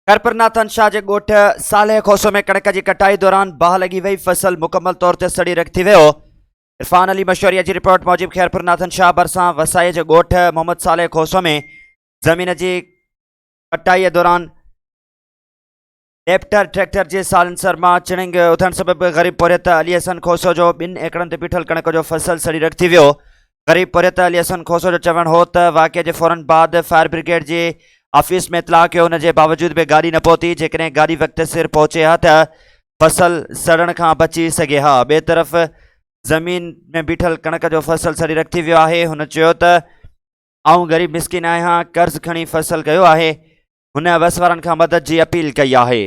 खैरपुरनाथन शाह जे ॻोठ साले खोसो में कणक की कटाई दौरान बाह लगी वही फसल मुकम्मल तौर ते सड़ी रखी वियो। इरफान अली मशवरिया की रिपोर्ट मूजिब खैरपुरनाथन शाह बरसा वसाए जे ॻोठ मोहम्मद साले खोसो में ज़मीन की कटाई दौरान ट्रैक्टर के साइलेंसर मां चिणिंग उथण सबब गरीब पोरियत अली हसन खोसो जो 2 एकड़न ते बीठल कणक जो फसल सड़ी रखी वियो। गरीब पोरियत अली हसन खोसो जो चवण हो त वाक़े के फौरन बाद फायर ब्रिगेड के ऑफिस में इतला कयो, उन बावजूद भी गाड़ी न पहुती। जेकॾहिं गाड़ी वक्त सिर पहुचे हा त फसल सड़न का बची सके हा। बे तरफ़ ज़मीन में बीठल कणक जो फसल सड़ी रखी वियो आहे। हुन चयो त आऊं गरीब मिस्किन आहियां, कर्ज़ खणी फसल कयो आहे। हुन वस वारनि खां मदद की अपील कई आहे।